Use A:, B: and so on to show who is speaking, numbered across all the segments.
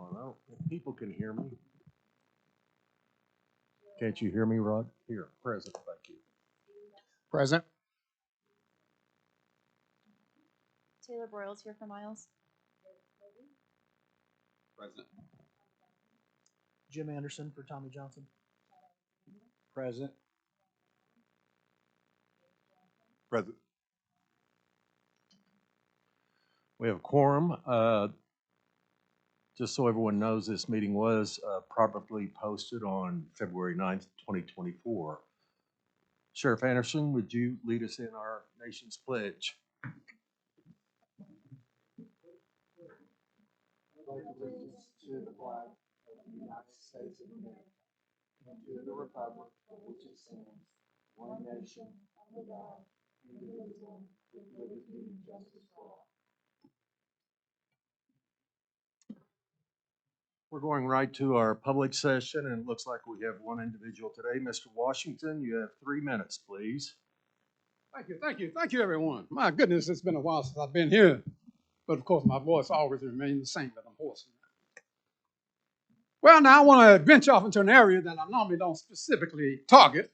A: on. I don't, if people can hear me. Can't you hear me, Rod? Here, present, thank you.
B: Present.
C: Taylor Broyles here for Miles.
B: Present.
D: Jim Anderson for Tommy Johnson.
B: Present.
A: Present. We have a quorum. Just so everyone knows, this meeting was properly posted on February 9th, 2024. Sheriff Anderson, would you lead us in our nation's pledge?
D: Allegiance to the flag of the United States of America and to the republic for which it stands, one nation, under God, indivisible, with liberty and justice for all.
A: We're going right to our public session, and it looks like we have one individual today. Mr. Washington, you have 3 minutes, please.
B: Thank you, everyone. My goodness, it's been a while since I've been here. But of course, my voice always remains the same, but I'm hoarse. Well, now I want to venture off into an area that I normally don't specifically target,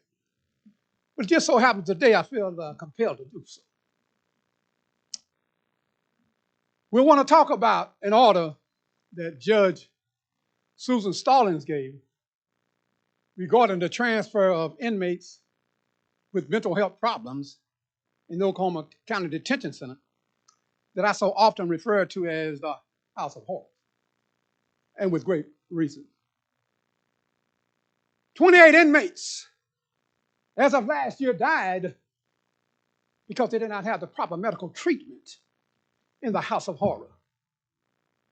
B: but it just so happens today I feel compelled to do so. We want to talk about an order that Judge Susan Stallings gave regarding the transfer of inmates with mental health problems in the Oklahoma County Detention Center that I so often refer to as the House of Horrors, and with great reason. 28 inmates, as of last year, died because they did not have the proper medical treatment in the House of Horror.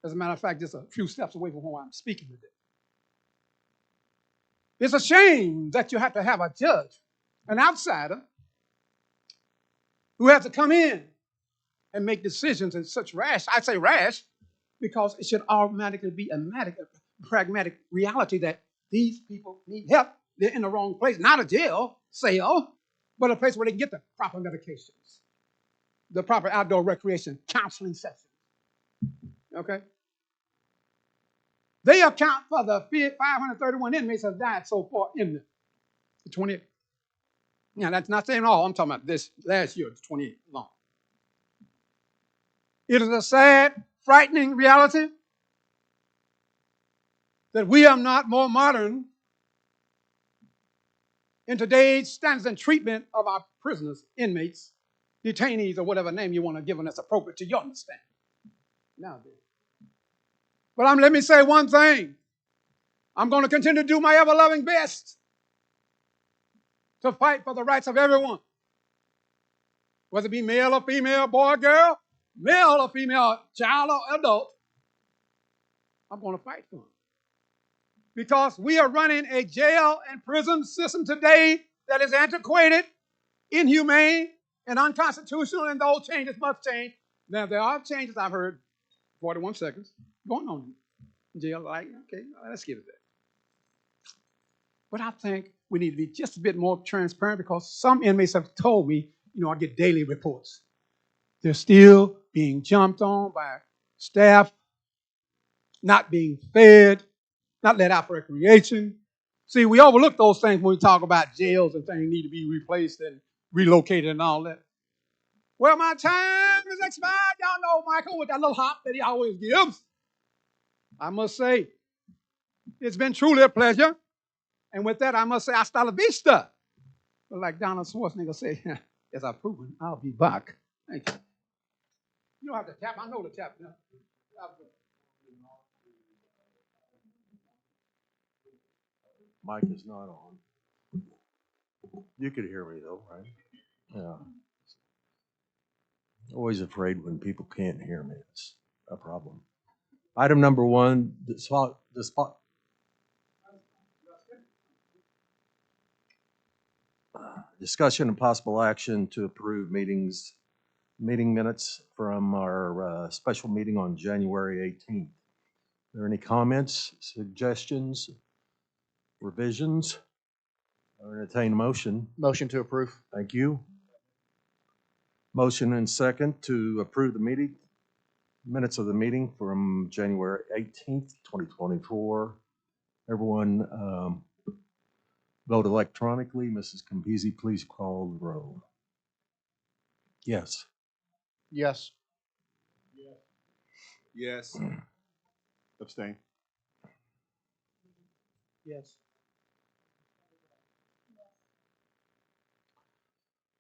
B: As a matter of fact, just a few steps away from where I'm speaking today. It's a shame that you have to have a judge, an outsider, who has to come in and make decisions in such rash, I say rash, because it should automatically be a pragmatic reality that these people need help. They're in the wrong place, not a jail cell, but a place where they can get the proper medications, the proper outdoor recreation, counseling sessions. Okay? They account for the 531 inmates that have died so far in the 28. Now, that's not saying all. I'm talking about this last year, it's 28 long. It is a sad, frightening reality that we are not more modern in today's standards and treatment of our prisoners, inmates, detainees, or whatever name you want to give them that's appropriate to your understanding nowadays. But let me say one thing. I'm going to continue to do my ever-loving best to fight for the rights of everyone, whether it be male or female, boy or girl, male or female, child or adult. I'm going to fight for them. Because we are running a jail and prison system today that is antiquated, inhumane, and unconstitutional, and those changes must change. Now, there are changes I've heard, 41 seconds, going on in jail. Like, okay, let's give it that. But I think we need to be just a bit more transparent because some inmates have told me, I get daily reports. They're still being jumped on by staff, not being fed, not let out for recreation. See, we overlook those things when we talk about jails and things need to be replaced and relocated and all that. Well, my time is expired. Y'all know Michael with that little hop that he always gives. I must say, it's been truly a pleasure. And with that, I must say, hasta la vista. But like Donald Schwarzenegger said, as I've proven, I'll be back. Thank you. You don't have to tap. I know the tap now.
A: Mic is not on. You could hear me though, right? Yeah. Always afraid when people can't hear me. It's a problem. Item number 1, discussion and possible action to approve meeting minutes from our special meeting on January 18th. Are there any comments, suggestions, revisions? I'll entertain a motion.
D: Motion to approve.
A: Thank you. Motion and second to approve the Minutes of the meeting from January 18th, 2024. Everyone vote electronically. Mrs. Campisi, please call the roll. Yes.
D: Yes.
E: Yes. Abstain.
B: Yes.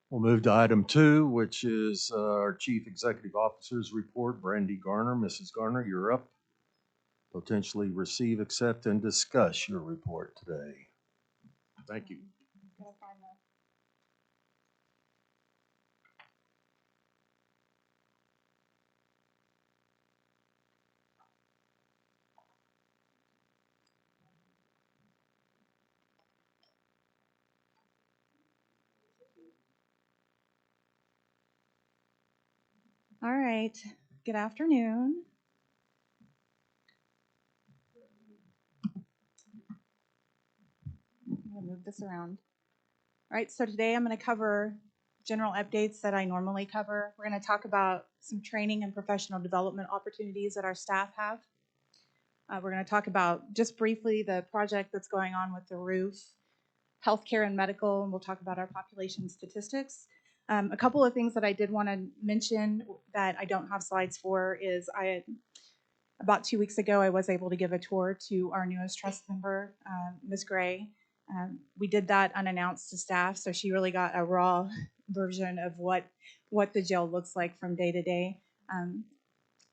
A: We'll move to item 2, which is our Chief Executive Officer's report. Brandy Garner. Mrs. Garner, you're up. Potentially receive, accept, and discuss your report today. Thank you.
C: All right. Good afternoon. I'm going to move this around. All right. So today I'm going to cover general updates that I normally cover. We're going to talk about some training and professional development opportunities that our staff have. We're going to talk about just briefly the project that's going on with the roof, healthcare and medical, and we'll talk about our population statistics. A couple of things that I did want to mention that I don't have slides for is about 2 weeks ago, I was able to give a tour to our newest trust member, Ms. Gray. We did that unannounced to staff, so she really got a raw version of what the jail looks like from day to day.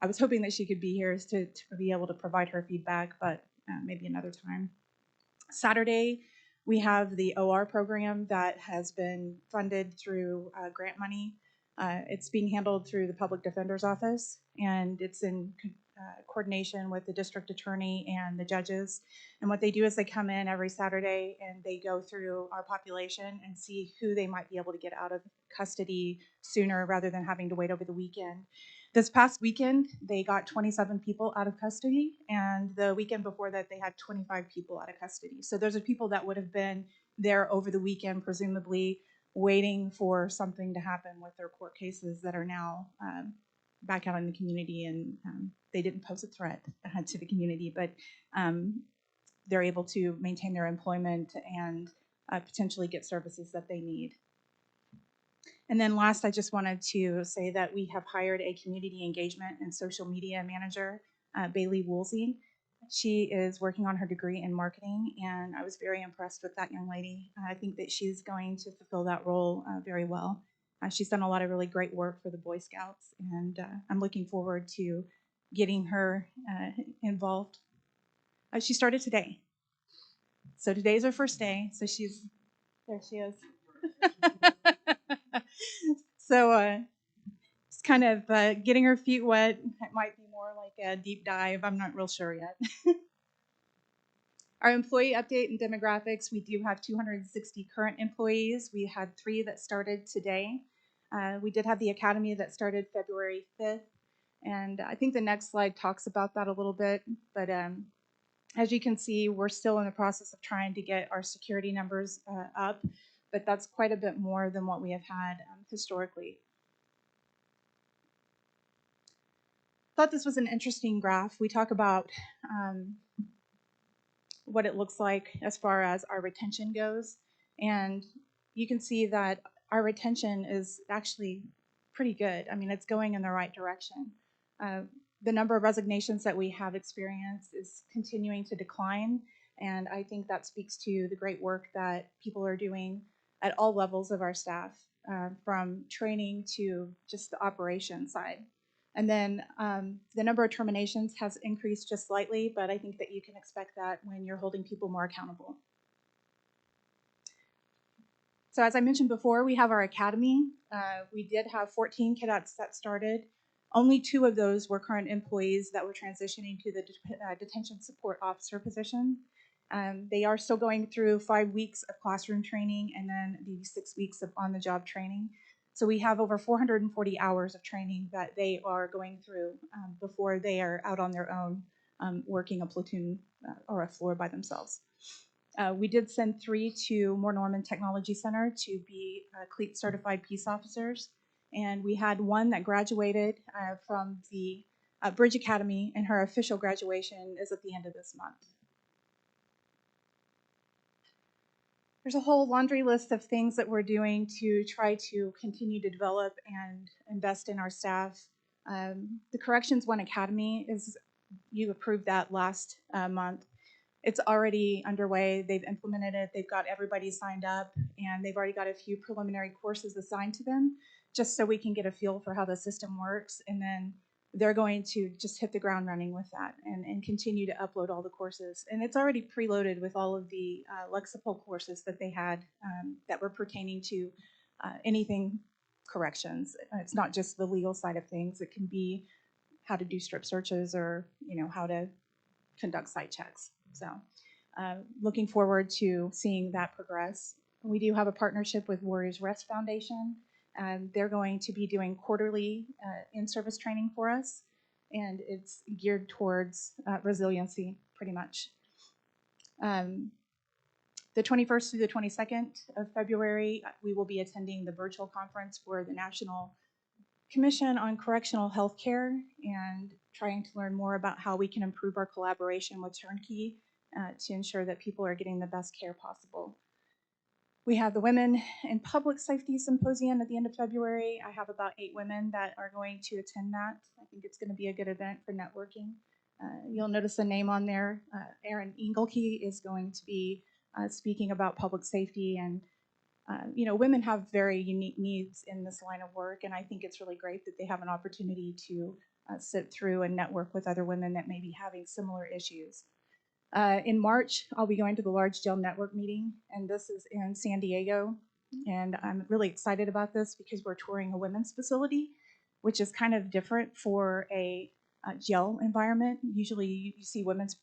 C: I was hoping that she could be here to be able to provide her feedback, but maybe another time. Saturday, we have the OR program that has been funded through grant money. It's being handled through the Public Defender's Office, and it's in coordination with the district attorney and the judges. And what they do is they come in every Saturday and they go through our population and see who they might be able to get out of custody sooner rather than having to wait over the weekend. This past weekend, they got 27 people out of custody, and the weekend before that, they had 25 people out of custody. So those are people that would have been there over the weekend, presumably waiting for something to happen with their court cases that are now back out in the community, and they didn't pose a threat to the community, but they're able to maintain their employment and potentially get services that they need. And then last, I just wanted to say that we have hired a community engagement and social media manager, Bailey Woolsey. She is working on her degree in marketing, and I was very impressed with that young lady. I think that she's going to fulfill that role very well. She's done a lot of really great work for the Boy Scouts, and I'm looking forward to getting her involved. She started today. So today's her first day, so there she is. So it's kind of getting her feet wet. It might be more like a deep dive. I'm not real sure yet. Our employee update and demographics, we do have 260 current employees. We had 3 that started today. We did have the academy that started February 5th. And I think the next slide talks about that a little bit. But as you can see, we're still in the process of trying to get our security numbers up. But that's quite a bit more than what we have had historically. Thought this was an interesting graph. We talk about what it looks like as far as our retention goes. And you can see that our retention is actually pretty good. I mean, it's going in the right direction. The number of resignations that we have experienced is continuing to decline. And I think that speaks to the great work that people are doing at all levels of our staff, from training to just the operation side. And then the number of terminations has increased just slightly, but I think that you can expect that when you're holding people more accountable. So as I mentioned before, we have our academy. We did have 14 cadets that started. Only 2 of those were current employees that were transitioning to the detention support officer position. They are still going through 5 weeks of classroom training and then the 6 weeks of on-the-job training. So we have over 440 hours of training that they are going through before they are out on their own working a platoon or a floor by themselves. We did send 3 to Moore Norman Technology Center to be CLEAT certified peace officers. And we had 1 that graduated from the Bridge Academy, and her official graduation is at the end of this month. There's a whole laundry list of things that we're doing to try to continue to develop and invest in our staff. The Corrections One Academy you approved that last month. It's already underway. They've implemented it. They've got everybody signed up, and they've already got a few preliminary courses assigned to them, just so we can get a feel for how the system works. And then they're going to just hit the ground running with that and continue to upload all the courses. And it's already preloaded with all of the Lexipol courses that they had that were pertaining to anything corrections. It's not just the legal side of things. It can be how to do strip searches, or how to conduct site checks. So looking forward to seeing that progress. We do have a partnership with Warriors Rest Foundation. They're going to be doing quarterly in-service training for us, and it's geared towards resiliency, pretty much. The 21st through the 22nd of February, we will be attending the virtual conference for the National Commission on Correctional Health Care, and trying to learn more about how we can improve our collaboration with Turnkey to ensure that people are getting the best care possible. We have the Women in Public Safety Symposium at the end of February. I have about 8 women that are going to attend that. I think it's going to be a good event for networking. You'll notice a name on there. Erin Engelke is going to be speaking about public safety, and women have very unique needs in this line of work, and I think it's really great that they have an opportunity to sit through and network with other women that may be having similar issues. In March, I'll be going to the Large Jail Network meeting, and this is in San Diego. And I'm really excited about this because we're touring a women's facility, which is kind of different for a jail environment. Usually you see women's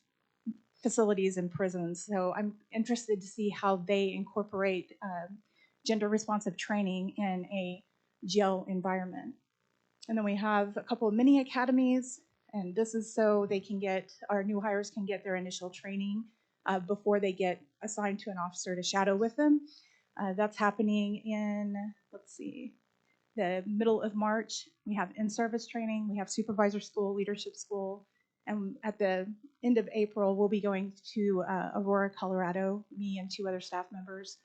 C: facilities in prisons. So I'm interested to see how they incorporate gender responsive training in a jail environment. And then we have a couple of mini academies. And this is so our new hires can get their initial training before they get assigned to an officer to shadow with them. That's happening in, the middle of March. We have in-service training, we have supervisor school, leadership school, and at the end of April, we'll be going to Aurora, Colorado, me and 2 other staff members,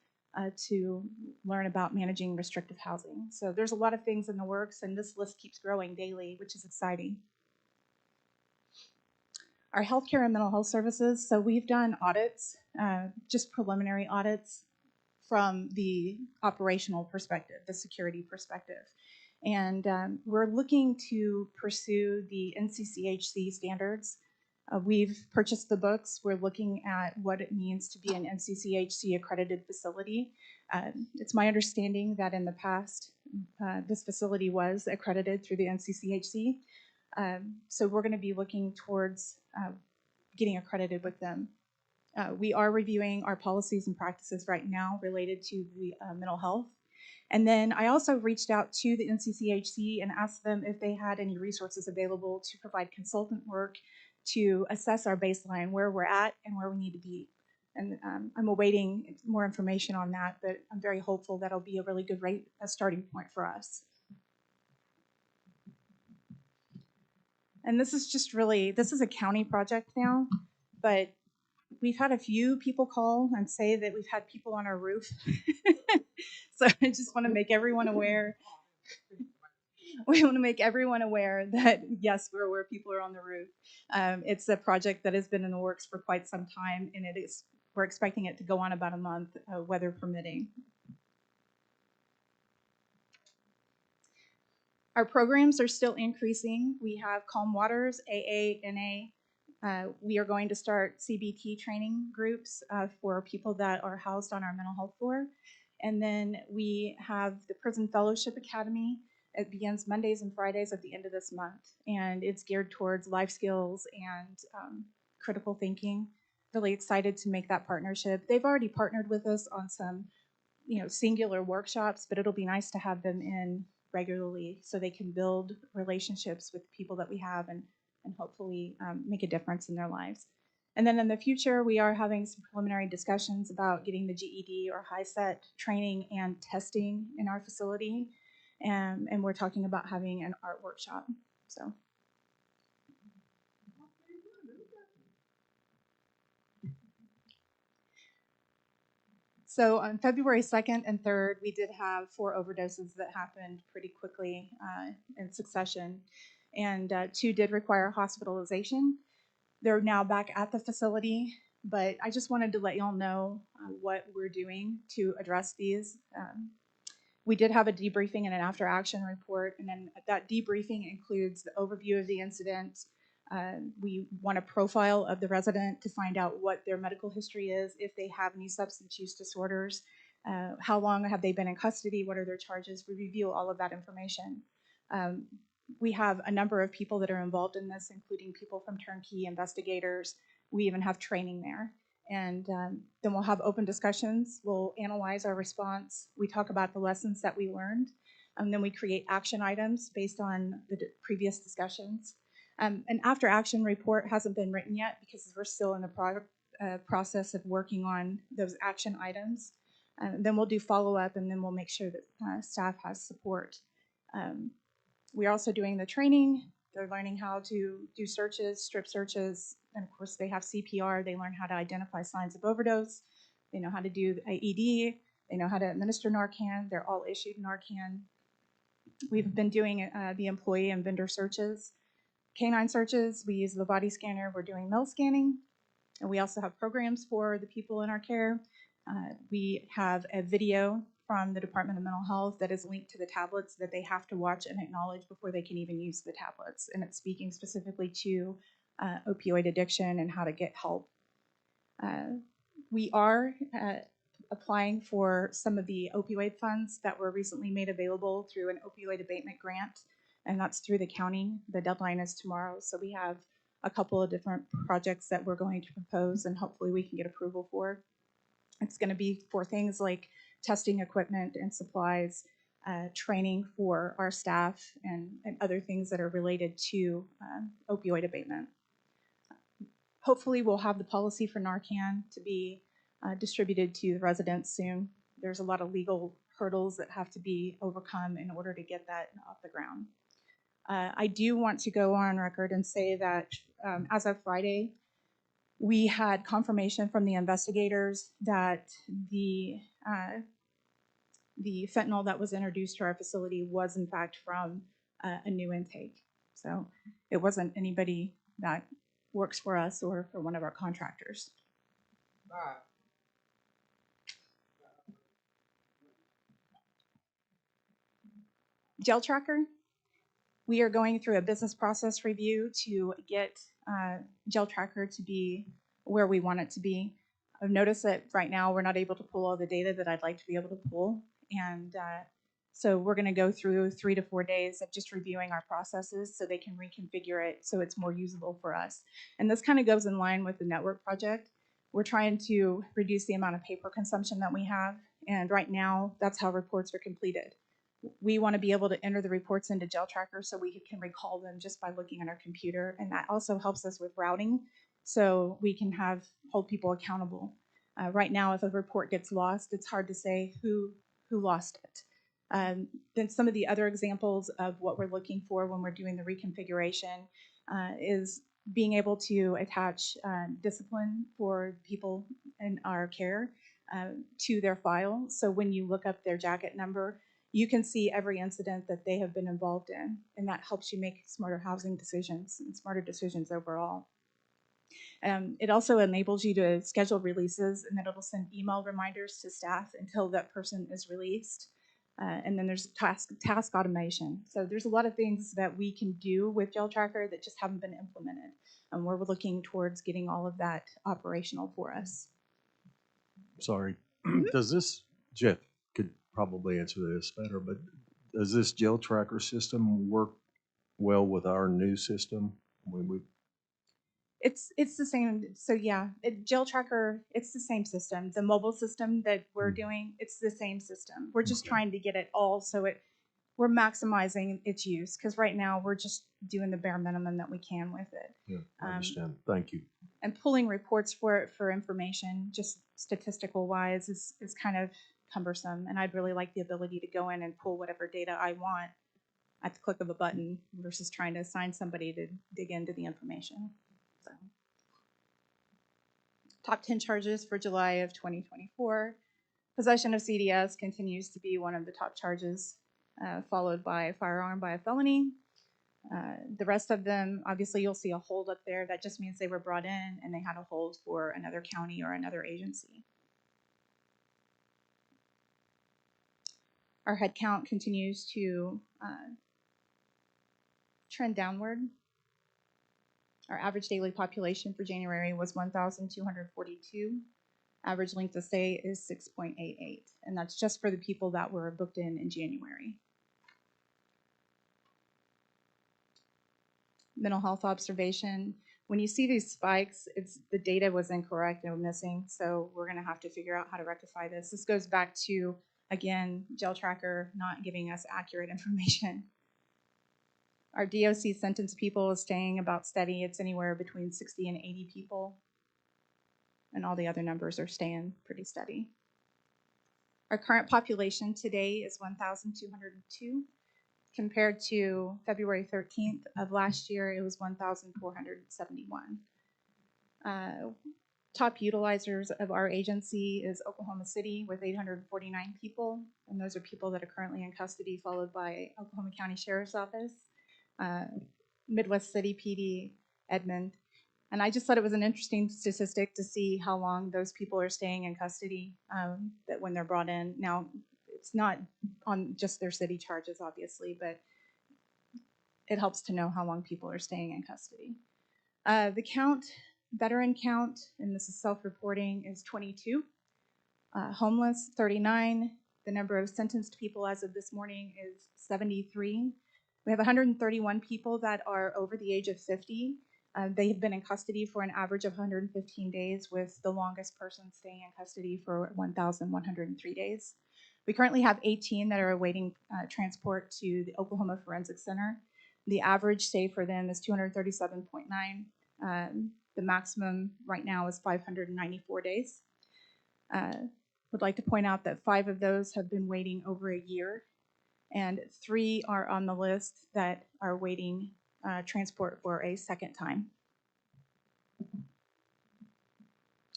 C: to learn about managing restrictive housing. So there's a lot of things in the works, and this list keeps growing daily, which is exciting. Our healthcare and mental health services, so we've done audits, just preliminary audits from the operational perspective, the security perspective. And we're looking to pursue the NCCHC standards. We've purchased the books. We're looking at what it means to be an NCCHC accredited facility. It's my understanding that in the past, this facility was accredited through the NCCHC. So we're going to be looking towards getting accredited with them. We are reviewing our policies and practices right now related to the mental health. And then I also reached out to the NCCHC and asked them if they had any resources available to provide consultant work to assess our baseline, where we're at and where we need to be. And I'm awaiting more information on that, but I'm very hopeful that'll be a really good starting point for us. And this is this is a county project now, but we've had a few people call and say that we've had people on our roof. So I just want to make everyone aware. We want to make everyone aware that, yes, we're aware people are on the roof. It's a project that has been in the works for quite some time, and we're expecting it to go on about a month, weather permitting. Our programs are still increasing. We have Calm Waters, AA, NA. We are going to start CBT training groups for people that are housed on our mental health floor. And then we have the Prison Fellowship Academy. It begins Mondays and Fridays at the end of this month. And it's geared towards life skills and critical thinking. Really excited to make that partnership. They've already partnered with us on some singular workshops, but it'll be nice to have them in regularly so they can build relationships with people that we have and hopefully make a difference in their lives. And then in the future, we are having some preliminary discussions about getting the GED or HiSET training and testing in our facility. And we're talking about having an art workshop. So So on February 2nd and 3rd, we did have 4 overdoses that happened pretty quickly in succession, and 2 did require hospitalization. They're now back at the facility, but I just wanted to let y'all know what we're doing to address these. We did have a debriefing and an after action report, and then that debriefing includes the overview of the incident. We want a profile of the resident to find out what their medical history is, if they have any substance use disorders, how long have they been in custody, what are their charges. We review all of that information. We have a number of people that are involved in this, including people from Turnkey, investigators. We even have training there. And then we'll have open discussions. We'll analyze our response. We talk about the lessons that we learned. And then we create action items based on the previous discussions. An after action report hasn't been written yet because we're still in the process of working on those action items. Then we'll do follow-up, and then we'll make sure that staff has support. We're also doing the training. They're learning how to do searches, strip searches, and of course they have CPR. They learn how to identify signs of overdose. They know how to do AED. They know how to administer Narcan. They're all issued Narcan. We've been doing the employee and vendor searches. Canine searches, we use the body scanner. We're doing MEL scanning. And we also have programs for the people in our care. We have a video from the Department of Mental Health that is linked to the tablets that they have to watch and acknowledge before they can even use the tablets. And it's speaking specifically to opioid addiction and how to get help. We are applying for some of the opioid funds that were recently made available through an opioid abatement grant, and that's through the county. The deadline is tomorrow, so we have a couple of different projects that we're going to propose, and hopefully we can get approval for. It's going to be for things like testing equipment and supplies, training for our staff, and other things that are related to opioid abatement. Hopefully we'll have the policy for Narcan to be distributed to the residents soon. There's a lot of legal hurdles that have to be overcome in order to get that off the ground. I do want to go on record and say that as of Friday, we had confirmation from the investigators that the fentanyl that was introduced to our facility was in fact from a new intake. So it wasn't anybody that works for us or for one of our contractors. Gel Tracker, we are going through a business process review to get Gel Tracker to be where we want it to be. I've noticed that right now we're not able to pull all the data that I'd like to be able to pull. And so we're going to go through 3 to 4 days of just reviewing our processes so they can reconfigure it so it's more usable for us. And this kind of goes in line with the network project. We're trying to reduce the amount of paper consumption that we have. And right now, that's how reports are completed. We want to be able to enter the reports into Gel Tracker so we can recall them just by looking at our computer. And that also helps us with routing so we can hold people accountable. Right now, if a report gets lost, it's hard to say who lost it. Then some of the other examples of what we're looking for when we're doing the reconfiguration is being able to attach discipline for people in our care to their file. So when you look up their jacket number, you can see every incident that they have been involved in, and that helps you make smarter housing decisions and smarter decisions overall. It also enables you to schedule releases, and then it'll send email reminders to staff until that person is released. And then there's task automation. So there's a lot of things that we can do with Gel Tracker that just haven't been implemented. And we're looking towards getting all of that operational for us.
A: Sorry, does this, Jeff could probably answer this better, but does this Gel Tracker system work well with our new system?
C: It's the same. So yeah, Gel Tracker, it's the same system. The mobile system that we're doing, it's the same system. We're just trying to get it all so we're maximizing its use, because right now we're just doing the bare minimum that we can with it.
A: Yeah, I understand. Thank you.
C: And pulling reports for it for information, just statistical wise, is kind of cumbersome. And I'd really like the ability to go in and pull whatever data I want at the click of a button versus trying to assign somebody to dig into the information. So, top 10 charges for July of 2024. Possession of CDS continues to be one of the top charges, followed by firearm by a felony. The rest of them, obviously, you'll see a hold up there. That just means they were brought in and they had a hold for another county or another agency. Our head count continues to trend downward. Our average daily population for January was 1,242. Average length of stay is 6.88, and that's just for the people that were booked in January. Mental health observation. When you see these spikes, the data was incorrect and missing, so we're going to have to figure out how to rectify this. This goes back to, again, Jail Tracker not giving us accurate information. Our DOC sentenced people is staying about steady. It's anywhere between 60 and 80 people, and all the other numbers are staying pretty steady. Our current population today is 1,202. Compared to February 13th of last year, it was 1,471. Top utilizers of our agency is Oklahoma City with 849 people, and those are people that are currently in custody, followed by Oklahoma County Sheriff's Office, Midwest City PD, Edmond. And I just thought it was an interesting statistic to see how long those people are staying in custody that when they're brought in. Now, it's not on just their city charges, obviously, but it helps to know how long people are staying in custody. The count, veteran count, and this is self-reporting, is 22. Homeless, 39. The number of sentenced people as of this morning is 73. We have 131 people that are over the age of 50. They have been in custody for an average of 115 days, with the longest person staying in custody for 1,103 days. We currently have 18 that are awaiting transport to the Oklahoma Forensic Center. The average stay for them is 237.9. The maximum right now is 594 days. Would like to point out that 5 of those have been waiting over a year, and 3 are on the list that are waiting transport for a second time.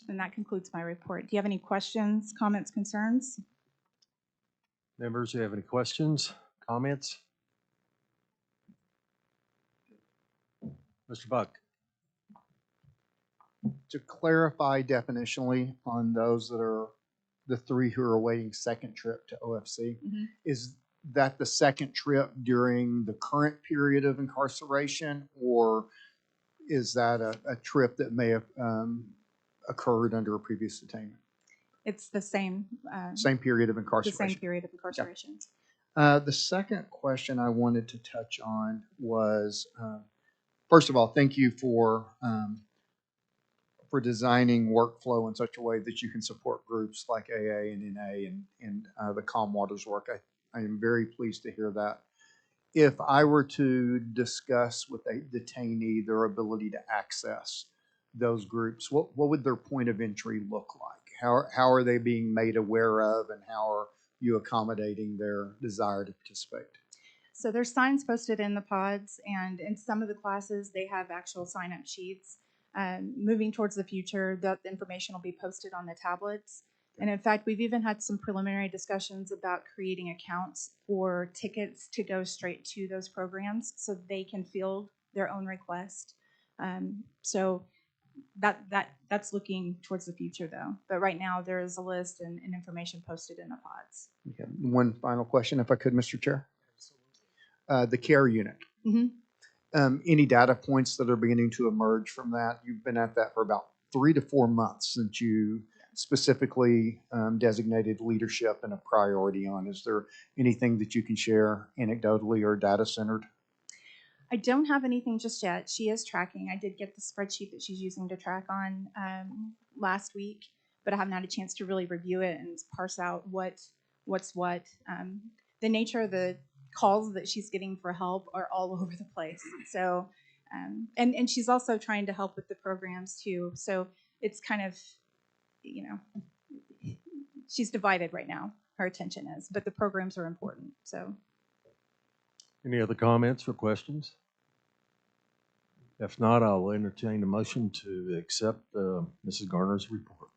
C: And that concludes my report. Do you have any questions, comments, concerns?
A: Members, do you have any questions, comments? Mr. Buck?
D: To clarify definitionally on those that are the 3 who are awaiting second trip to OFC, is that the second trip during the current period of incarceration, or is that a trip that may have occurred under a previous detainment?
C: It's the same.
D: Same period of
C: The
D: incarceration.
C: same period of incarceration.
D: The second question I wanted to touch on was, first of all, thank you for designing workflow in such a way that you can support groups like AA and NA and the Calm Waters work. I am very pleased to hear that. If I were to discuss with a detainee their ability to access those groups, what would their point of entry look like? How are they being made aware of, and how are you accommodating their desire to participate?
C: So there's signs posted in the pods, and in some of the classes, they have actual sign-up sheets. Moving towards the future, the information will be posted on the tablets. And in fact, we've even had some preliminary discussions about creating accounts for tickets to go straight to those programs so they can field their own request. So that's looking towards the future, though. But right now, there is a list and information posted in the pods.
D: Okay. One final question, if I could, Mr. Chair. The care unit. Any data points that are beginning to emerge from that? You've been at that for about 3 to 4 months since you specifically designated leadership and a priority on. Is there anything that you can share anecdotally or data centered?
C: I don't have anything just yet. She is tracking. I did get the spreadsheet that she's using to track on last week, but I haven't had a chance to really review it and parse out what's what. The nature of the calls that she's getting for help are all over the place. So, and she's also trying to help with the programs too. So it's kind of, she's divided right now. Her attention is, but the programs are important. So.
A: Any other comments or questions? If not, I'll entertain a motion to accept Mrs. Garner's report.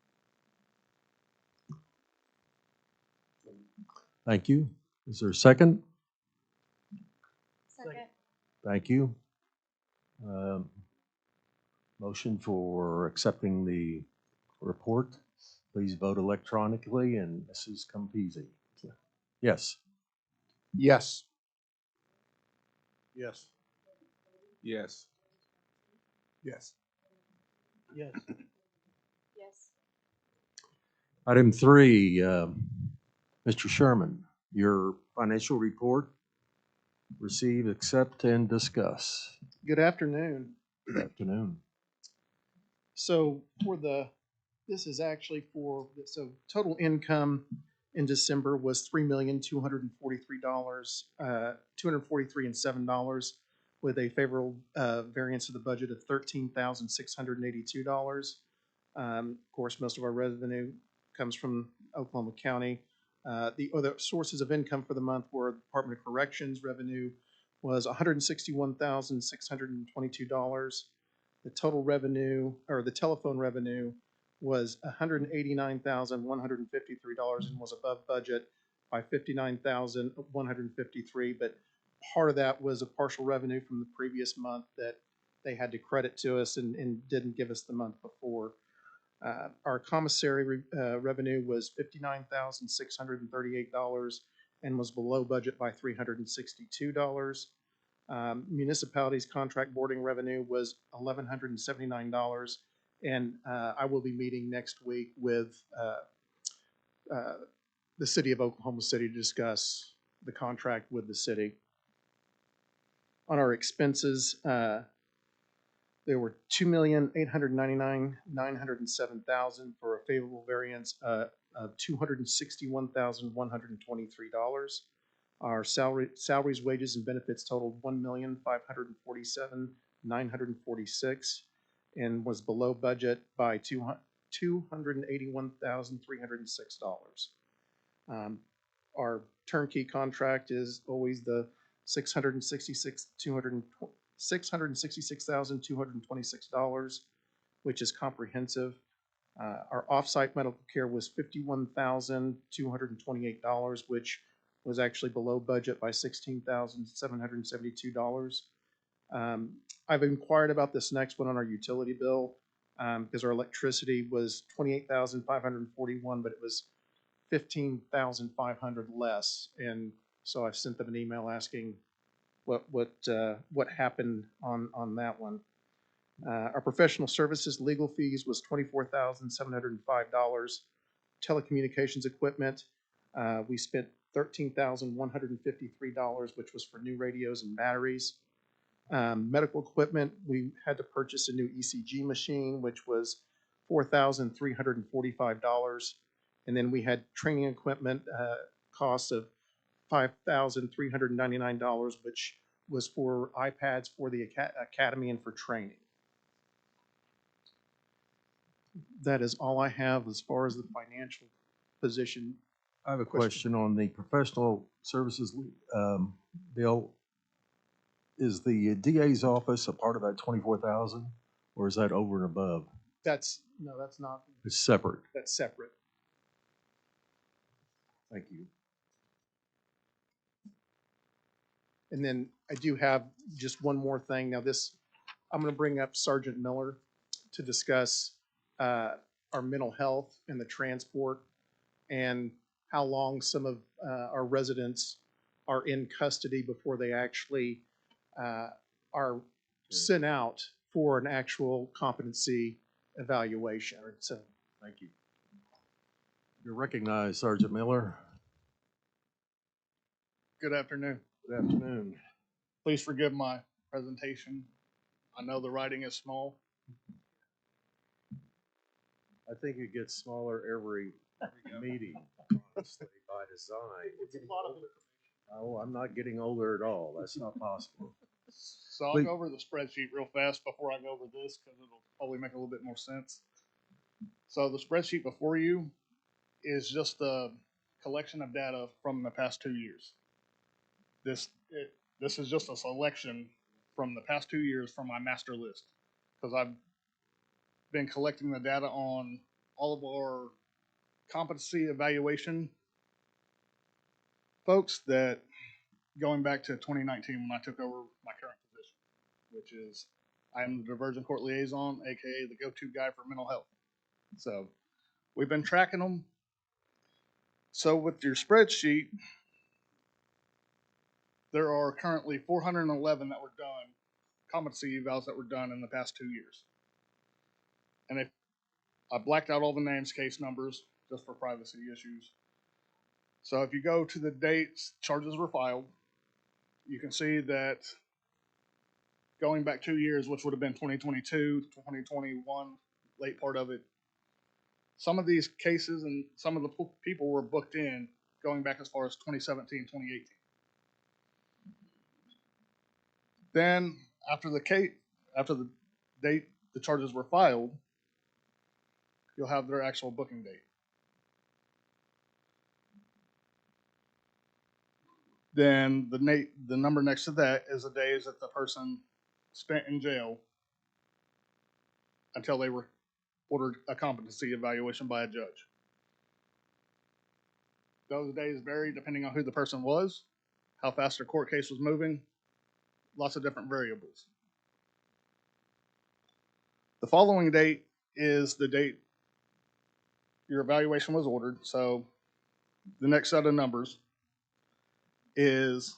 A: Thank you. Is there a second?
C: Second.
A: Thank you. Um, Motion for accepting the report. Please vote electronically, and Mrs. Campese. Yes.
B: Yes.
E: Yes. Yes.
B: Yes.
E: Yes.
C: Yes.
A: Item 3, Mr. Sherman, your financial report. Receive, accept, and discuss.
F: Good afternoon.
A: Good afternoon.
F: So this is actually so total income in December was $3,243, $243.07, with a favorable variance of the budget of $13,682. Of course, most of our revenue comes from Oklahoma County. The other sources of income for the month were Department of Corrections revenue was $161,622. The total revenue, or the telephone revenue, was $189,153 and was above budget by $59,153. But part of that was a partial revenue from the previous month that they had to credit to us and didn't give us the month before. Our commissary revenue was $59,638 and was below budget by $362. Municipalities contract boarding revenue was $1,179, and I will be meeting next week with the city of Oklahoma City to discuss the contract with the city. On our expenses, there were $2,899,907 for a favorable variance of $261,123. Our salaries, wages, and benefits totaled $1,547,946 and was below budget by $281,306. Our turnkey contract is always the $666,226, which is comprehensive. Our offsite medical care was $51,228, which was actually below budget by $16,772. I've inquired about this next one on our utility bill because our electricity was $28,541, but it was $15,500 less, and so I've sent them an email asking what happened on that one. Our professional services legal fees was $24,705. Telecommunications equipment, we spent $13,153, which was for new radios and batteries. Medical equipment, we had to purchase a new ECG machine, which was $4,345. And then we had training equipment costs of $5,399, which was for iPads for the academy and for training. That is all I have as far as the financial position.
A: I have a question on the professional services bill. Is the DA's office a part of that 24,000, or is that over and above?
F: That's not.
A: It's separate.
F: That's separate.
A: Thank you.
F: And then I do have just one more thing. Now I'm going to bring up Sergeant Miller to discuss our mental health and the transport and how long some of our residents are in custody before they actually are sent out for an actual competency evaluation. So,
A: Thank you. You're recognized, Sergeant Miller.
G: Good afternoon.
A: Good afternoon.
G: Please forgive my presentation. I know the writing is small.
A: I think it gets smaller every meeting, honestly, by design. Oh, I'm not getting older at all. That's not possible.
G: So I'll
A: Please.
G: go over the spreadsheet real fast before I go over this because it'll probably make a little bit more sense. So the spreadsheet before you is just a collection of data from the past 2 years. This is just a selection from the past 2 years from my master list because I've been collecting the data on all of our competency evaluation folks that going back to 2019 when I took over my current position, which is I am the diversion court liaison, aka the go-to guy for mental health. So we've been tracking them. So with your spreadsheet, there are currently 411 that were done, competency evals that were done in the past 2 years. And if I blacked out all the names, case numbers, just for privacy issues. So if you go to the dates charges were filed, you can see that going back 2 years, which would have been 2022, 2021, late part of it, some of these cases and some of the people were booked in going back as far as 2017, 2018. Then after the date the charges were filed, you'll have their actual booking date. Then the number next to that is the days that the person spent in jail until they were ordered a competency evaluation by a judge. Those days vary depending on who the person was, how fast their court case was moving, lots of different variables. The following date is the date your evaluation was ordered. So the next set of numbers is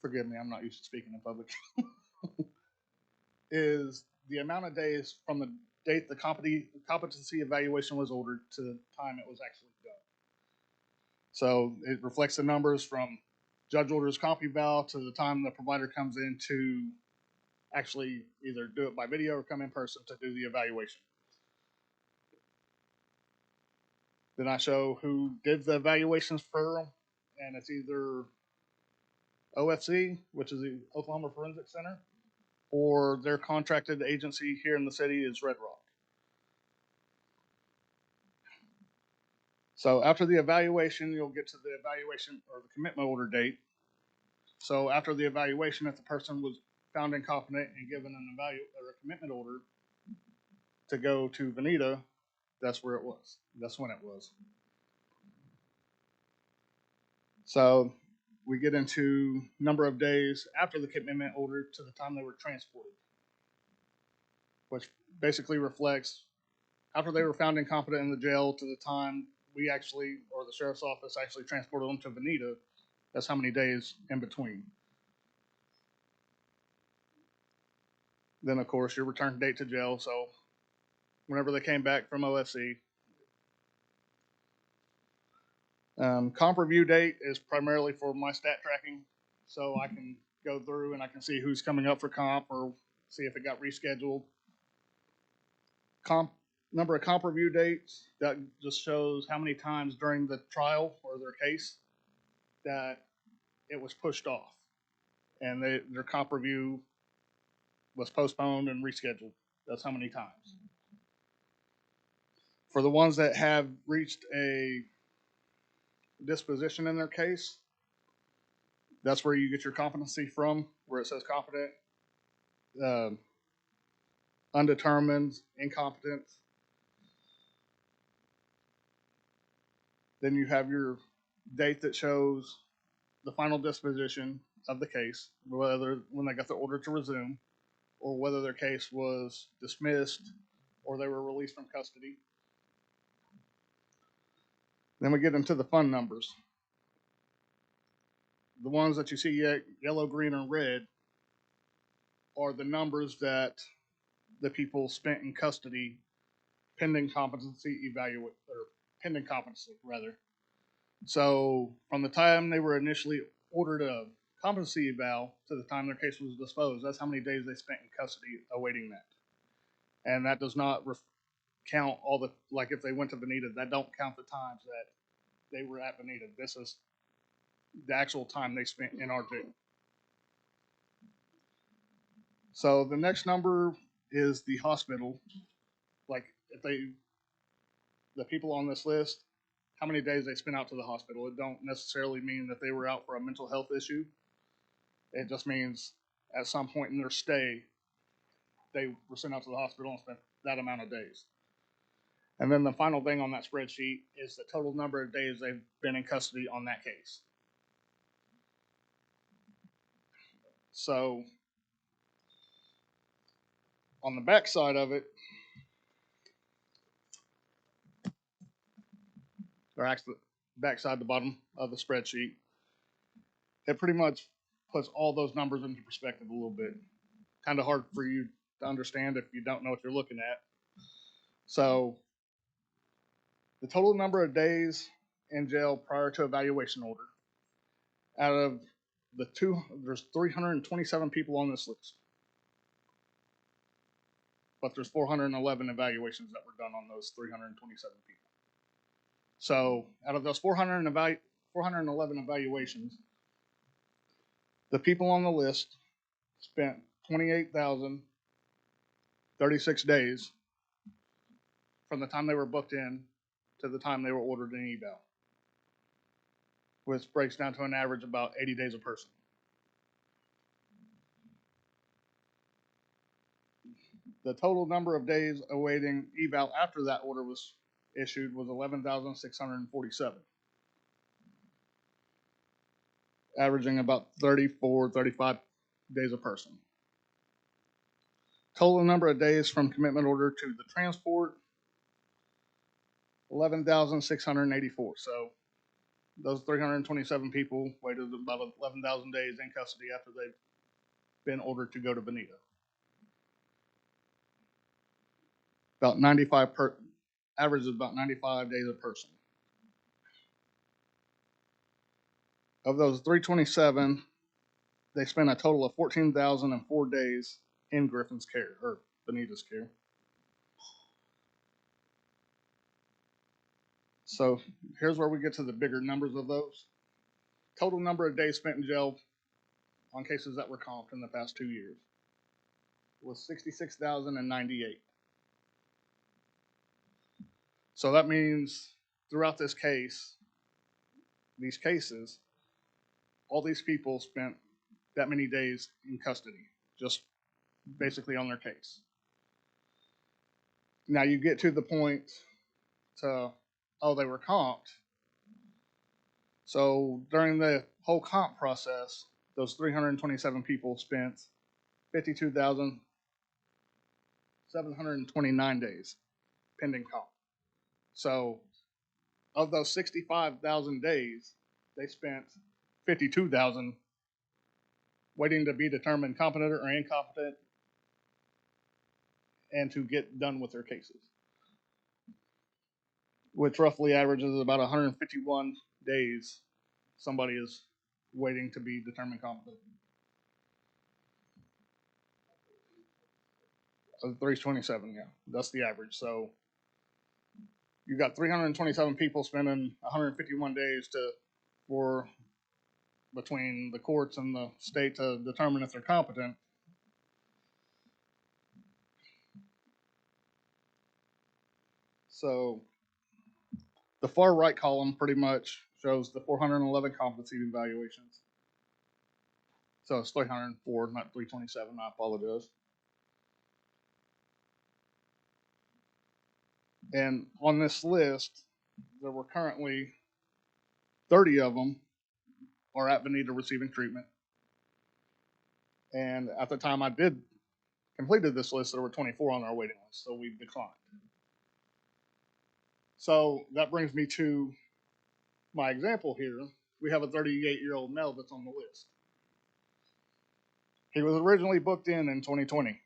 G: forgive me, I'm not used to speaking in public, is the amount of days from the date the competency evaluation was ordered to the time it was actually done. So it reflects the numbers from judge orders comp eval to the time the provider comes in to actually either do it by video or come in person to do the evaluation. Then I show who did the evaluations for them, and it's either OFC, which is the Oklahoma Forensic Center, or their contracted agency here in the city is Red Rock. So after the evaluation, you'll get to the evaluation or the commitment order date. So after the evaluation, if the person was found incompetent and given a commitment order to go to Veneta, that's where it was. That's when it was. So we get into number of days after the commitment order to the time they were transported, which basically reflects after they were found incompetent in the jail to the time we actually, or the sheriff's office actually transported them to Veneta. That's how many days in between. Then, of course, your return date to jail. So whenever they came back from OFC. Comp review date is primarily for my stat tracking. So I can go through and I can see who's coming up for comp or see if it got rescheduled. Number of comp review dates, that just shows how many times during the trial or their case that it was pushed off and their comp review was postponed and rescheduled. That's how many times. For the ones that have reached a disposition in their case, that's where you get your competency from, where it says competent, undetermined, incompetent. Then you have your date that shows the final disposition of the case, whether when they got the order to resume, or whether their case was dismissed or they were released from custody. Then we get into the fund numbers. The ones that you see yellow, green, and red are the numbers that the people spent in custody pending competency pending competency rather. So from the time they were initially ordered a competency eval to the time their case was disposed, that's how many days they spent in custody awaiting that. And that does not count all the, like if they went to Veneta, that don't count the times that they were at Veneta. This is the actual time they spent in our jail. So the next number is the hospital. Like if the people on this list, how many days they spent out to the hospital. It don't necessarily mean that they were out for a mental health issue. It just means at some point in their stay, they were sent out to the hospital and spent that amount of days. And then the final thing on that spreadsheet is the total number of days they've been in custody on that case. So on the back side of it, or actually backside the bottom of the spreadsheet, it pretty much puts all those numbers into perspective a little bit. Kind of hard for you to understand if you don't know what you're looking at. So the total number of days in jail prior to evaluation order, out of there's 327 people on this list, but there's 411 evaluations that were done on those 327 people. So out of those 411 evaluations, the people on the list spent 28,036 days from the time they were booked in to the time they were ordered an eval, which breaks down to an average about 80 days a person. The total number of days awaiting eval after that order was issued was 11,647, averaging about 34, 35 days a person. Total number of days from commitment order to the transport, 11,684. So those 327 people waited about 11,000 days in custody after they've been ordered to go to Bonita. About 95 average is about 95 days a person. Of those 327, they spent a total of 14,004 days in Griffin's care, or Bonita's care. So here's where we get to the bigger numbers of those. Total number of days spent in jail on cases that were comped in the past 2 years was 66,098. So that means throughout these cases, all these people spent that many days in custody, just basically on their case. Now you get to the point to, oh, they were comped. So during the whole comp process, those 327 people spent 52,729 days pending comp. So of those 65,000 days, they spent 52,000 waiting to be determined competent or incompetent and to get done with their cases, which roughly averages about 151 days somebody is waiting to be determined competent. 327, yeah, that's the average. So you got 327 people spending 151 days for between the courts and the state to determine if they're competent. So the far right column pretty much shows the 411 competency evaluations. So it's 304, not 327. I apologize. And on this list, there were currently 30 of them are at Bonita receiving treatment. And at the time I completed this list, there were 24 on our waiting list, so we declined. So that brings me to my example here. We have a 38-year-old male that's on the list. He was originally booked in 2020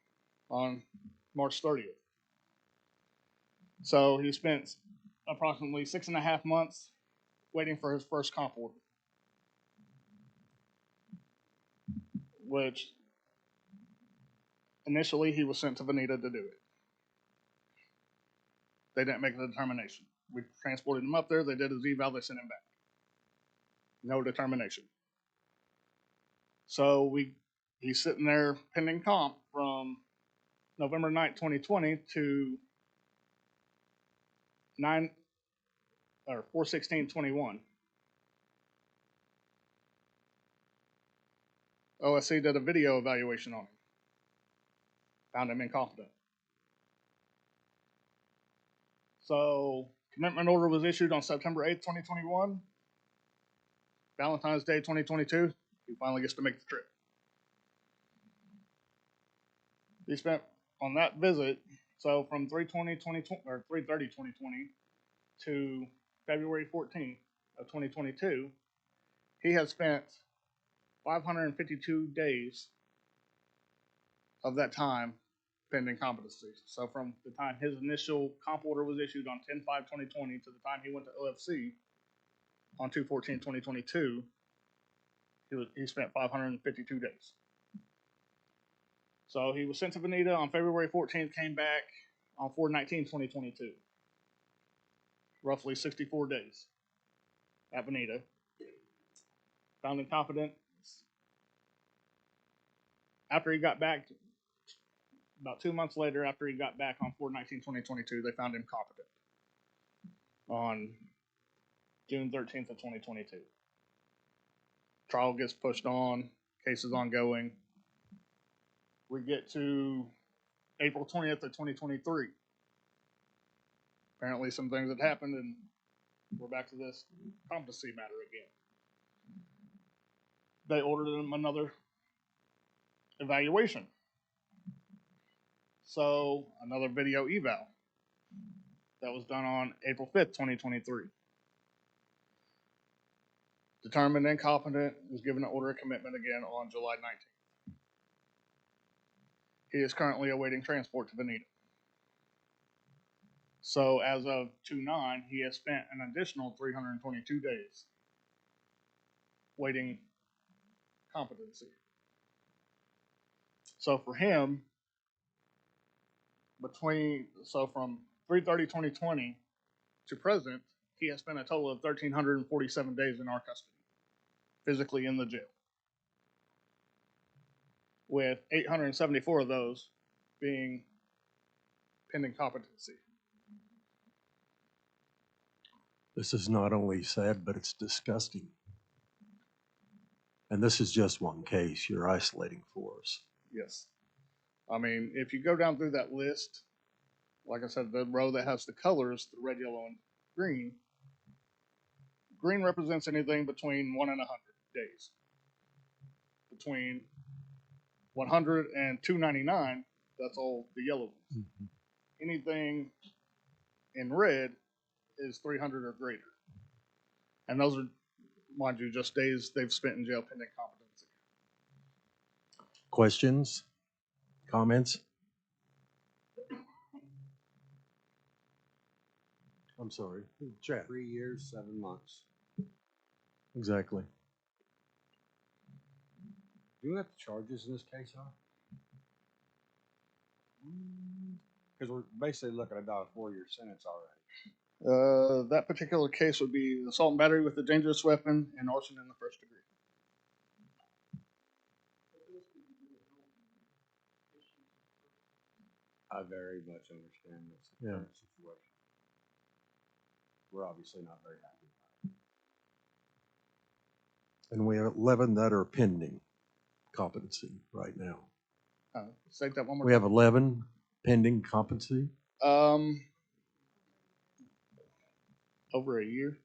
G: on March 30th. So he spent approximately 6.5 months waiting for his first comp order, which initially he was sent to Bonita to do it. They didn't make the determination. We transported him up there. They did his eval. They sent him back. No determination. So he's sitting there pending comp from November 9th, 2020 to 4/16/21. OSC did a video evaluation on him. Found him incompetent. So commitment order was issued on September 8th, 2021. Valentine's Day 2022, he finally gets to make the trip. He spent on that visit, so from 3/20/2020 to February 14th of 2022, he has spent 552 days of that time pending competency. So from the time his initial comp order was issued on 10/5/2020 to the time he went to OFC on 2/14/2022, he spent 552 days. So he was sent to Bonita on February 14th, came back on 4/19/2022. Roughly 64 days at Bonita. Found incompetent. After he got back, about 2 months later, after he got back on 4/19/2022, they found him competent on June 13th of 2022. Trial gets pushed on, case is ongoing. We get to April 20th of 2023. Apparently some things had happened and we're back to this competency matter again. They ordered him another evaluation. So another video eval that was done on April 5th, 2023. Determined incompetent, was given an order of commitment again on July 19th. He is currently awaiting transport to Bonita. So as of 2/9, he has spent an additional 322 days waiting competency. So for him, from 3/30/2020 to present, he has spent a total of 1,347 days in our custody, physically in the jail, with 874 of those being pending competency.
A: This is not only sad, but it's disgusting. And this is just one case you're isolating for us.
G: Yes. I mean, if you go down through that list, like I said, the row that has the colors, the red, yellow, and green, green represents anything between 1 and 100 days. Between 100 and 299, that's all the yellow ones.
A: Mm-hmm.
G: Anything in red is 300 or greater. And those are, mind you, just days they've spent in jail pending competency.
A: Questions? Comments? I'm sorry, Chad.
E: 3 years, 7 months.
A: Exactly.
E: Do you know what the charges in this case are? Because we're basically looking at about a 4-year sentence already.
G: That particular case would be assault and battery with a dangerous weapon and arson in the first degree.
E: I very much understand this
A: Yeah.
E: current situation. We're obviously not very happy about it.
A: And we have 11 that are pending competency right now.
G: Say that one more
A: We
G: time.
A: have 11 pending competency.
G: Over a year.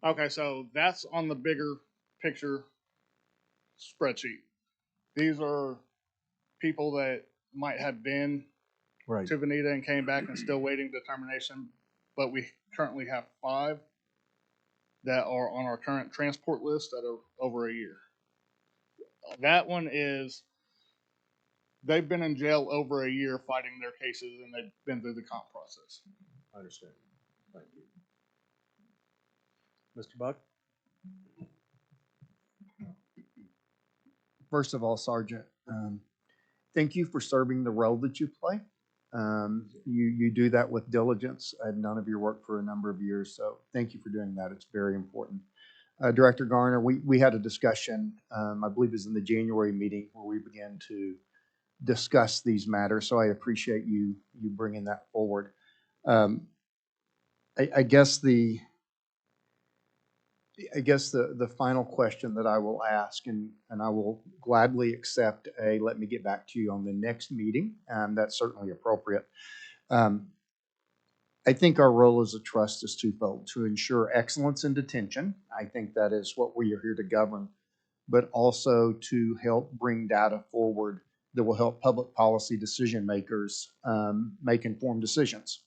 G: Okay, so that's on the bigger picture spreadsheet. These are people that might have been
A: Right.
G: to Bonita and came back and still waiting determination, but we currently have 5 that are on our current transport list that are over a year. That one is, they've been in jail over a year fighting their cases and they've been through the comp process.
A: I understand. Thank you. Mr. Buck?
D: First of all, Sergeant, thank you for serving the role that you play. You do that with diligence. I've known of your work for a number of years, so thank you for doing that. It's very important. Director Garner, we had a discussion, I believe it was in the January meeting, where we began to discuss these matters, so I appreciate you bringing that forward. I guess the final question that I will ask, and I will gladly accept let me get back to you on the next meeting, that's certainly appropriate. I think our role as a trust is twofold: to ensure excellence in detention. I think that is what we are here to govern, but also to help bring data forward that will help public policy decision makers make informed decisions.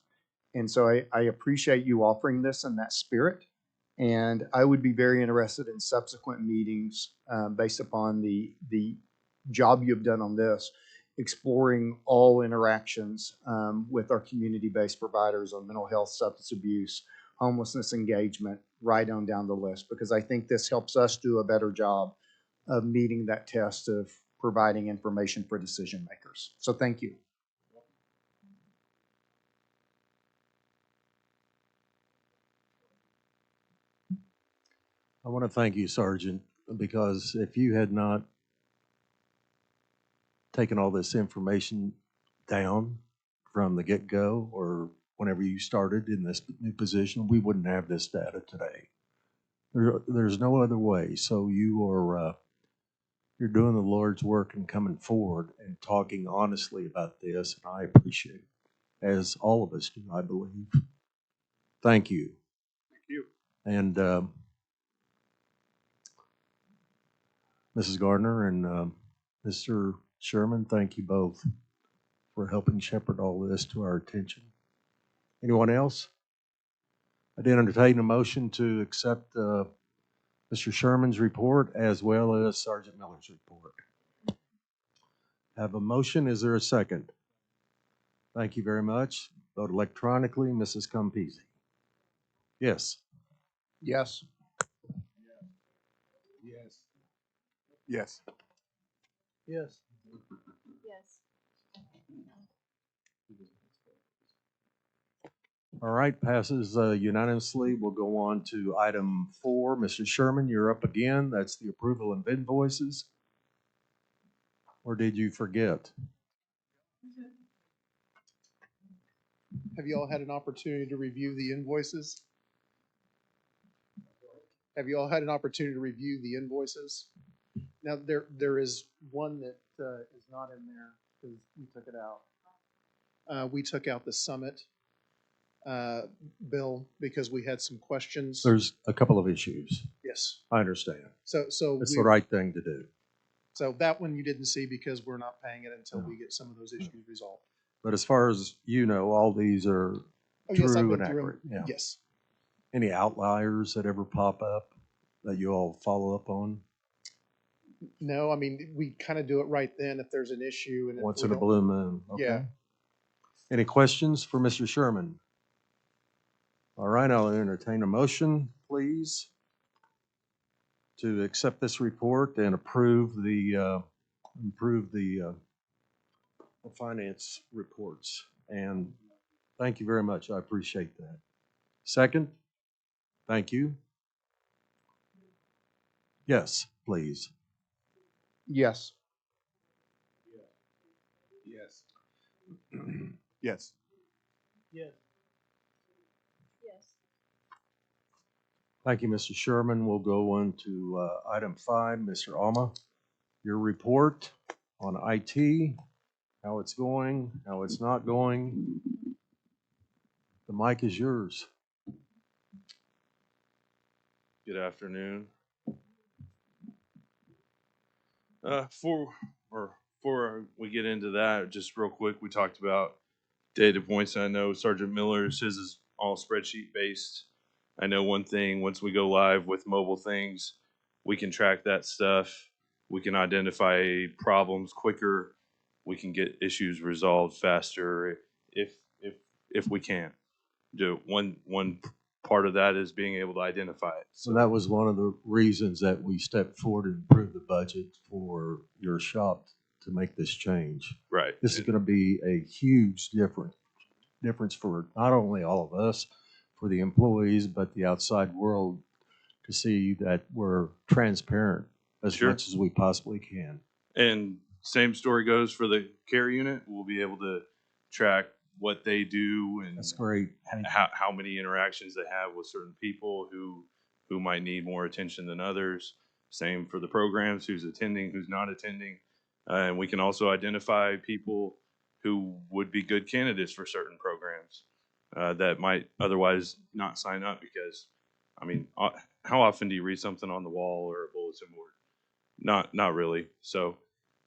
D: And so I appreciate you offering this in that spirit. And I would be very interested in subsequent meetings based upon the job you've done on this, exploring all interactions with our community-based providers on mental health, substance abuse, homelessness engagement, right on down the list, because I think this helps us do a better job of meeting that test of providing information for decision makers. So thank you.
A: I want to thank you, Sergeant, because if you had not taken all this information down from the get-go or whenever you started in this new position, we wouldn't have this data today. There's no other way. So you're doing the Lord's work and coming forward and talking honestly about this, and I appreciate it, as all of us do, I believe. Thank you.
G: Thank you.
A: And Mrs. Gardner and Mr. Sherman, thank you both for helping shepherd all this to our attention. Anyone else? I did entertain a motion to accept Mr. Sherman's report as well as Sergeant Miller's report. Have a motion. Is there a second? Thank you very much. Vote electronically. Mrs. Campisi. Yes.
F: Yes. Yes.
E: Yes.
F: Yes.
C: Yes.
A: All right, passes unanimously. We'll go on to item 4. Mr. Sherman, you're up again. That's the approval of invoices. Or did you forget?
F: Have you all had an opportunity to review the invoices? Have you all had an opportunity to review the invoices? Now, there is one that is not in there because we took it out. We took out the Summit bill because we had some questions.
A: There's a couple of issues.
F: Yes.
A: I understand.
F: So
A: It's the right thing to do.
F: So that one you didn't see because we're not paying it until we get some of those issues resolved.
A: But as far as you know, all these are
F: Oh, yes, I've
A: true
F: been
A: and
F: through
A: accurate.
F: them.
A: Yeah.
F: Yes.
A: Any outliers that ever pop up that you all follow up on
F: No, I mean, we kind of do it right then if there's an issue. And if
A: once
F: we
A: in a
F: don't-
A: blue moon? Okay.
F: Yeah.
A: Any questions for Mr. Sherman? All right, I'll entertain a motion, please, to accept this report and approve the finance reports. And thank you very much. I appreciate that. Second? Thank you. Yes, please.
D: Yes.
E: Yes. Yes.
F: Yes.
C: Yes.
A: Thank you, Mr. Sherman. We'll go on to item 5. Mr. Alma, your report on IT, how it's going, how it's not going. The mic is yours.
H: Good afternoon. Before we get into that, just real quick, we talked about data points. I know Sergeant Miller's, his is all spreadsheet based. I know one thing, once we go live with mobile things, we can track that stuff. We can identify problems quicker. We can get issues resolved faster if we can. Do one part of that is being able to identify it.
A: So that was one of the reasons that we stepped forward and improved the budget for your shop to make this change.
H: Right.
A: This is going to be a huge difference for not only all of us, for the employees, but the outside world to see that we're transparent as
H: Sure.
A: much as we possibly can.
H: And same story goes for the care unit. We'll be able to track what they do and
A: That's great.
H: how many interactions they have with certain people who might need more attention than others. Same for the programs, who's attending, who's not attending. And we can also identify people who would be good candidates for certain programs. that might otherwise not sign up because, I mean, how often do you read something on the wall or a bulletin board? Not really. So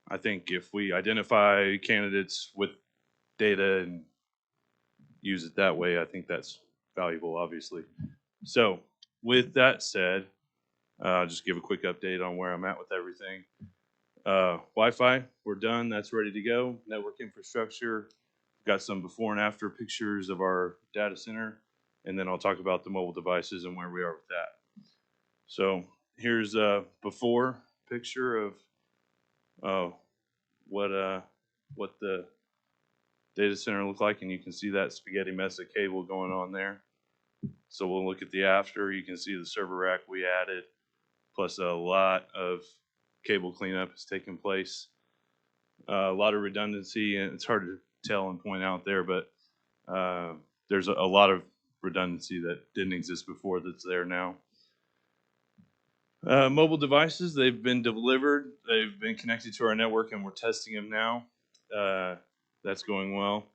H: I think if we identify candidates with data and use it that way, I think that's valuable, obviously. So with that said, I'll just give a quick update on where I'm at with everything. Wi-Fi, we're done. That's ready to go. Network infrastructure, got some before and after pictures of our data center, and then I'll talk about the mobile devices and where we are with that. So here's a before picture of what the data center looked like, and you can see that spaghetti mess of cable going on there. So we'll look at the after. You can see the server rack we added, plus a lot of cable cleanup has taken place. A lot of redundancy, and it's hard to tell and point out there, but there's a lot of redundancy that didn't exist before that's there now. Mobile devices, they've been delivered. They've been connected to our network, and we're testing them now. That's going well.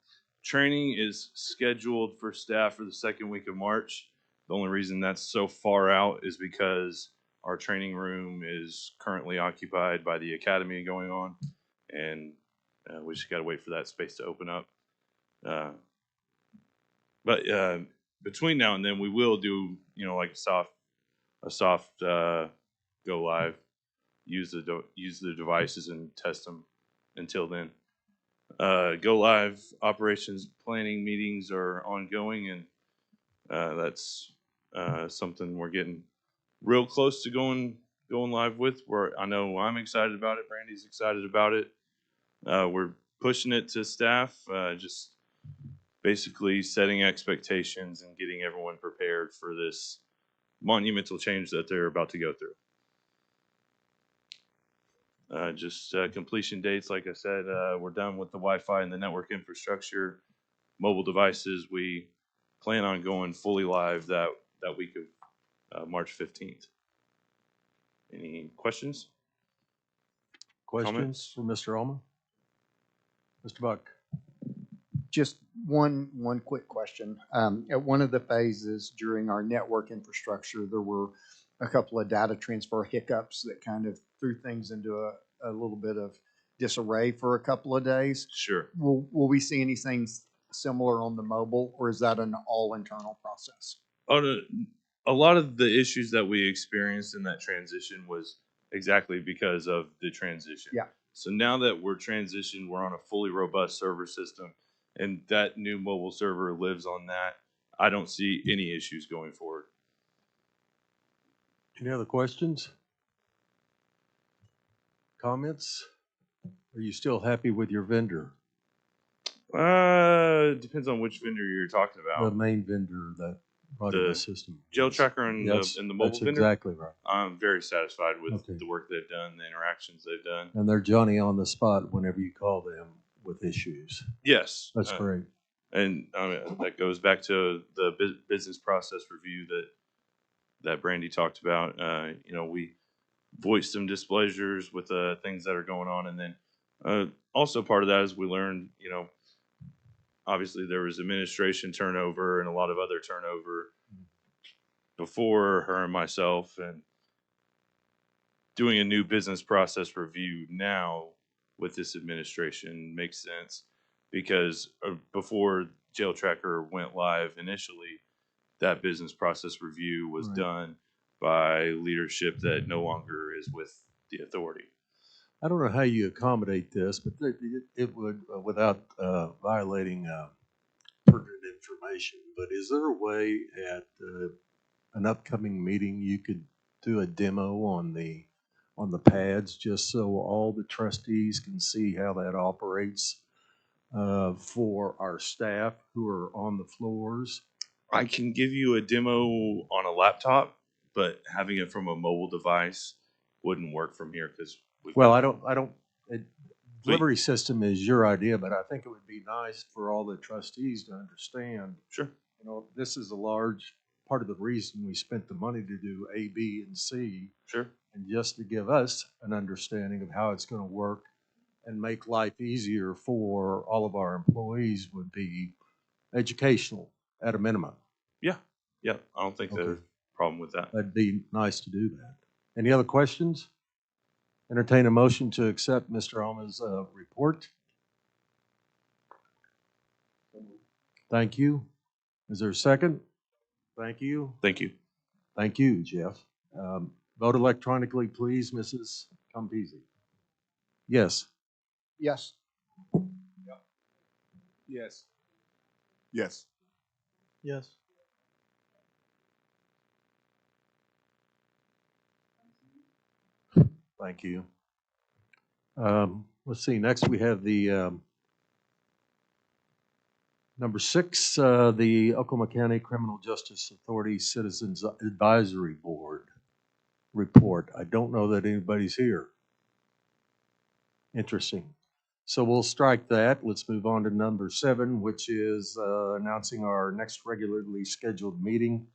H: Training is scheduled for staff for the second week of March. The only reason that's so far out is because our training room is currently occupied by the academy going on, and we just got to wait for that space to open up. But between now and then, we will do, like a soft go live, use the devices and test them until then. Go live operations planning meetings are ongoing, and that's something we're getting real close to going live with. Where I know I'm excited about it, Brandy's excited about it. We're pushing it to staff, just basically setting expectations and getting everyone prepared for this monumental change that they're about to go through. Just completion dates, like I said, we're done with the Wi-Fi and the network infrastructure. Mobile devices, we plan on going fully live that week of March 15th. Any questions?
A: Questions for Mr. Ullman? Mr. Buck?
D: Just one quick question. At one of the phases during our network infrastructure, there were a couple of data transfer hiccups that kind of threw things into a little bit of disarray for a couple of days.
H: Sure.
D: Will we see anything similar on the mobile, or is that an all internal process?
H: A lot of the issues that we experienced in that transition was exactly because of the transition.
D: Yeah.
H: So now that we're transitioned, we're on a fully robust server system, and that new mobile server lives on that. I don't see any issues going forward.
A: Any other questions? Comments? Are you still happy with your vendor?
H: Depends on which vendor you're talking
A: The
H: about.
A: main vendor that brought in the system.
H: Gel Tracker and
A: Yes,
H: the mobile
A: that's
H: vendor.
A: exactly right.
H: I'm very satisfied with
A: Okay.
H: the work they've done, the interactions they've done.
A: And they're Johnny on the spot whenever you call them with issues.
H: Yes,
A: That's great.
H: and that goes back to the business process review that Brandy talked about. We voiced some displeasures with things that are going on, and then also part of that is we learned, obviously there was administration turnover and a lot of other turnover before her and myself, and doing a new business process review now with this administration makes sense because before Jail Tracker went live initially, that business process review was
A: Right.
H: done by leadership that no longer is with the authority.
A: I don't know how you accommodate this, but it would, without violating pertinent information, but is there a way at an upcoming meeting you could do a demo on the pads just so all the trustees can see how that operates for our staff who are on the floors?
H: I can give you a demo on a laptop, but having it from a mobile device wouldn't work from here because
A: Well, I don't, delivery system is your idea, but I think it would be nice for all the trustees to understand,
H: Sure.
A: this is a large part of the reason we spent the money to do A, B, and C,
H: Sure.
A: and just to give us an understanding of how it's going to work and make life easier for all of our employees would be educational at a minimum.
H: Yeah, yeah, I don't think there's
A: Okay.
H: a problem with that.
A: That'd be nice to do that. Any other questions? Entertain a motion to accept Mr. Alma's report. Thank you. Is there a second? Thank you.
H: Thank you.
A: Thank you, Jeff. Vote electronically, please, Mrs. Campisi. Yes.
F: Yes.
E: Yes. Yes.
F: Yes.
A: Thank you. Let's see, next we have the number 6, the Oklahoma County Criminal Justice Authority Citizens Advisory Board report. I don't know that anybody's here. Interesting. So we'll strike that. Let's move on to number 7, which is announcing our next regularly scheduled meeting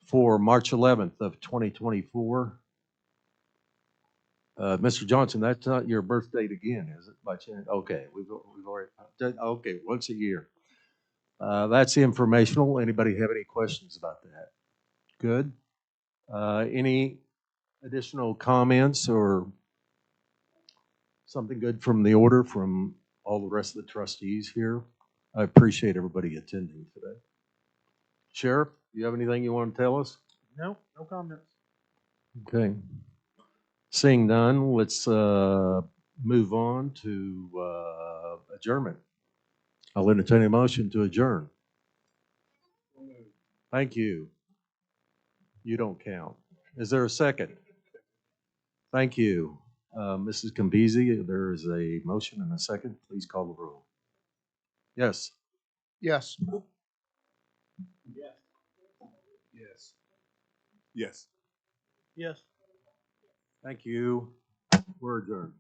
A: for March 11th of 2024. Mr. Johnson, that's not your birth date again, is it, by chance? Okay, we've already, okay, once a year. That's informational. Anybody have any questions about that? Good. Any additional comments or something good from the order from all the rest of the trustees here? I appreciate everybody attending today. Sheriff, you have anything you want to tell us?
F: No, no comments.
A: Okay. Seeing none, let's move on to adjournment. I'll entertain a motion to adjourn. Thank you. You don't count. Is there a second? Thank you. Mrs. Campisi, there is a motion and a second. Please call the roll. Yes.
F: Yes.
E: Yes. Yes.
F: Yes.
A: Thank you. We're adjourned.